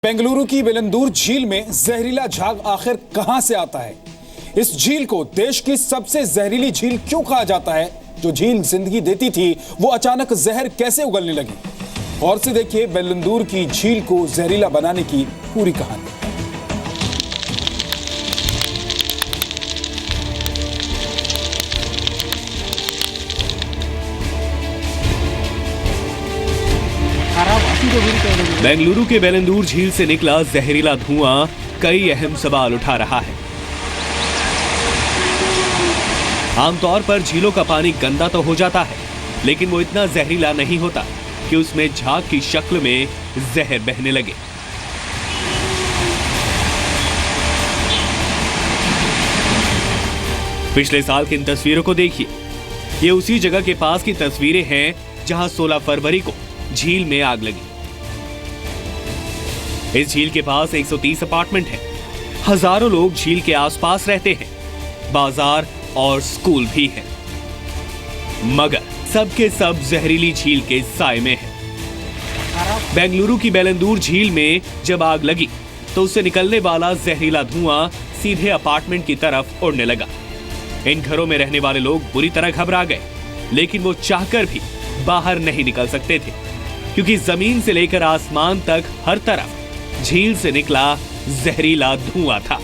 बेंगलुरु की बेलंदूर झील में जहरीला झाग आखिर कहां से आता है? इस झील को देश की सबसे जहरीली झील क्यों कहा जाता है? जो झील जिंदगी देती थी वो अचानक जहर कैसे उगलने लगी? और से देखिए बेलंदूर की झील को जहरीला बनाने की पूरी कहानी। बेंगलुरु के बेलंदूर झील से निकला जहरीला धुआं कई अहम सवाल उठा रहा है। आमतौर पर झीलों का पानी गंदा तो हो जाता है, लेकिन वो इतना जहरीला नहीं होता कि उसमें झाग की शक्ल में जहर बहने लगे। पिछले साल की इन तस्वीरों को देखिए। ये उसी जगह के पास की तस्वीरें हैं जहां 16 फरवरी को झील में आग लगी। इस झील के पास 130 अपार्टमेंट हैं। हजारों लोग झील के आसपास रहते हैं। बाजार और स्कूल भी हैं। मगर सबके सब जहरीली झील के साए में हैं। बेंगलुरु की बेलंदूर झील में जब आग लगी तो उससे निकलने वाला जहरीला धुआं सीधे अपार्टमेंट की तरफ उड़ने लगा। इन घरों में रहने वाले लोग बुरी तरह घबरा गए, लेकिन वो चाहकर भी बाहर नहीं निकल सकते थे, क्योंकि जमीन से लेकर आसमान तक हर तरफ झील से निकला जहरीला धुआं था।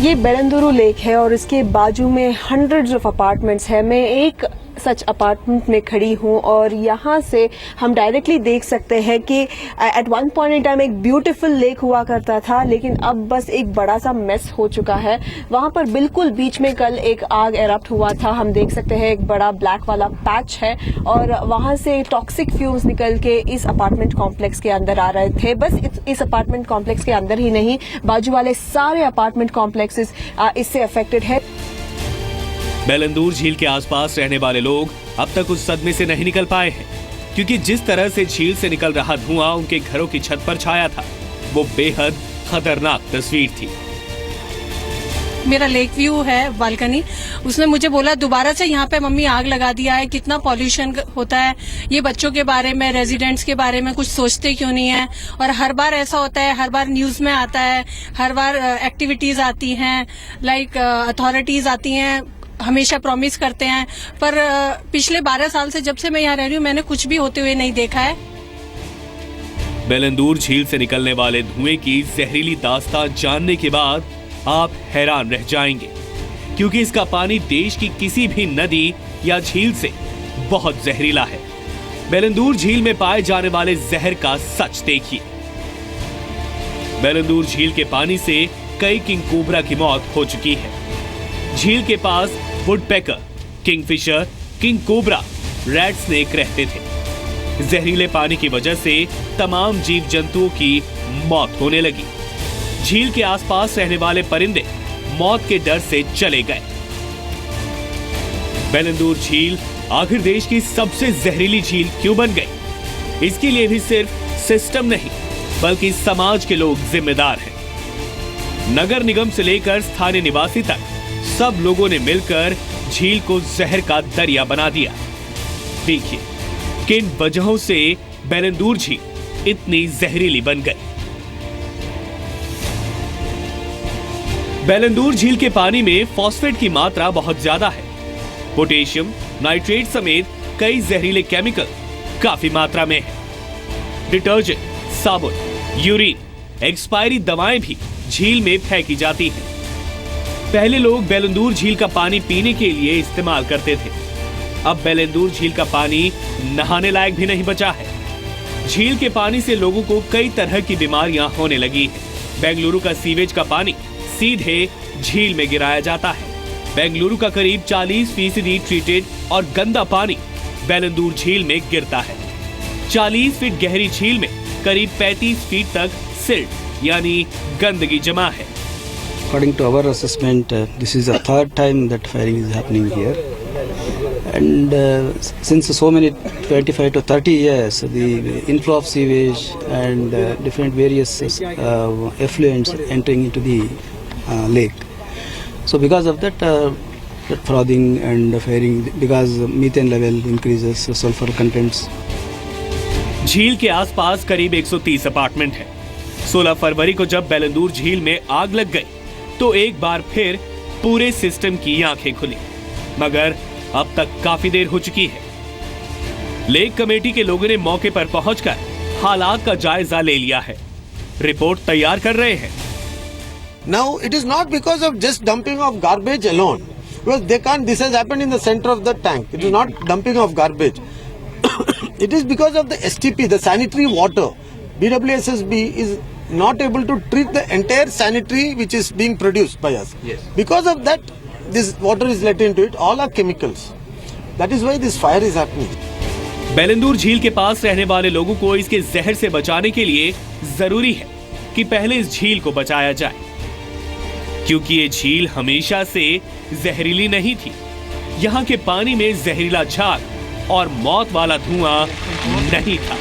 ये बेलंदुरु लेक है और इसके बाजू में हंड्रेड्स ऑफ अपार्टमेंट्स है। मैं एक सच अपार्टमेंट में खड़ी हूँ और यहाँ से हम डायरेक्टली देख सकते हैं कि at one point in time एक ब्यूटीफुल लेक हुआ करता था, लेकिन अब बस एक बड़ा सा मेस हो चुका है। वहाँ पर बिल्कुल बीच में कल एक आग एरप्ट हुआ था। हम देख सकते हैं एक बड़ा ब्लैक वाला पैच है और वहाँ से टॉक्सिक फ्यूम्स निकल के इस अपार्टमेंट कॉम्प्लेक्स के अंदर आ रहे थे। बस इस अपार्टमेंट कॉम्प्लेक्स के अंदर ही नहीं, बाजू वाले सारे अपार्टमेंट कॉम्प्लेक्सेस इससे अफेक्टेड है। बेलंदूर झील के आसपास रहने वाले लोग अब तक उस सदमे से नहीं निकल पाए हैं, क्योंकि जिस तरह से झील से निकल रहा धुआं उनके घरों की छत पर छाया था, वो बेहद खतरनाक तस्वीर थी। मेरा लेक व्यू है बालकनी, उसने मुझे बोला दोबारा से यहाँ पे मम्मी आग लगा दिया है, कितना पॉल्यूशन होता है। ये बच्चों के बारे में, रेजिडेंट्स के बारे में कुछ सोचते क्यों नहीं है? और हर बार ऐसा होता है, हर बार न्यूज में आता है, हर बार एक्टिविटीज आती हैं, लाइक अथॉरिटीज आती हैं, हमेशा प्रॉमिस करते हैं, पर पिछले 12 साल से जब से मैं यहाँ रह रही हूँ मैंने कुछ भी होते हुए नहीं देखा है। बेलंदूर झील से निकलने वाले धुएं की जहरीली दास्तान जानने के बाद आप हैरान रह जाएंगे, क्योंकि इसका पानी देश की किसी भी नदी या झील से बहुत जहरीला है। बेलंदूर झील में पाए जाने वाले जहर का सच देखिए। बेलंदूर झील के पानी से कई किंग कोबरा की मौत हो चुकी है। झील के पास woodpecker, kingfisher, king cobra, red snake रहते थे। जहरीले पानी की वजह से तमाम जीव जंतुओं की मौत होने लगी। झील के आसपास रहने वाले परिंदे मौत के डर से चले गए। बेलंदूर झील आखिर देश की सबसे जहरीली झील क्यों बन गई? इसके लिए भी सिर्फ सिस्टम नहीं, बल्कि समाज के लोग जिम्मेदार हैं। नगर निगम से लेकर स्थानीय निवासी तक सब लोगों ने मिलकर झील को जहर का दरिया बना दिया। देखिए किन वजहों से बेलंदूर झील इतनी जहरीली बन गई। बेलंदूर झील के पानी में फॉस्फेट की मात्रा बहुत ज्यादा है। पोटेशियम, नाइट्रेट समेत कई जहरीले केमिकल काफी मात्रा में है। डिटर्जेंट, साबुन, यूरिन, एक्सपायरी दवाएं भी झील में फेंकी जाती हैं। पहले लोग बेलंदूर झील का पानी पीने के लिए इस्तेमाल करते थे। अब बेलंदूर झील का पानी नहाने लायक भी नहीं बचा है। झील के पानी से लोगों को कई तरह की बीमारियां होने लगी हैं। बेंगलुरु का सीवेज का पानी सीधे झील में गिराया जाता है। बेंगलुरु का करीब 40% ट्रीटेड और गंदा पानी बेलंदूर झील में गिरता है। 40 फीट गहरी झील में करीब 35 फीट तक सिल्ट यानी गंदगी जमा है। According to our assessment, this is the third time that firing is happening here, and since so many 25 to 30 years, the inflow of sewage and different various effluents entering into the lake. So because of that, frothing and firing, because methane level increases, sulfur contents. झील के आसपास करीब 130 apartment हैं। 16 फरवरी को जब बेलंदूर झील में आग लग गई तो एक बार फिर पूरे सिस्टम की आंखें खुली, मगर अब तक काफी देर हो चुकी है। लेक कमेटी के लोगों ने मौके पर पहुंचकर हालात का जायजा ले लिया है, रिपोर्ट तैयार कर रहे हैं। Now it is not because of just dumping of garbage alone, because they can't. This has happened in the center of the tank. It is not dumping of garbage. It is because of the STP, the sanitary water. BWSSB is not able to treat the entire sanitary which is being produced by us. Yes. Because of that, this water is let into it. All are chemicals. That is why this fire is happening. Bellandur झील के पास रहने वाले लोगों को इसके जहर से बचाने के लिए जरूरी है कि पहले इस झील को बचाया जाए, क्योंकि ये झील हमेशा से जहरीली नहीं थी। यहाँ के पानी में जहरीला झाग और मौत वाला धुआं नहीं था।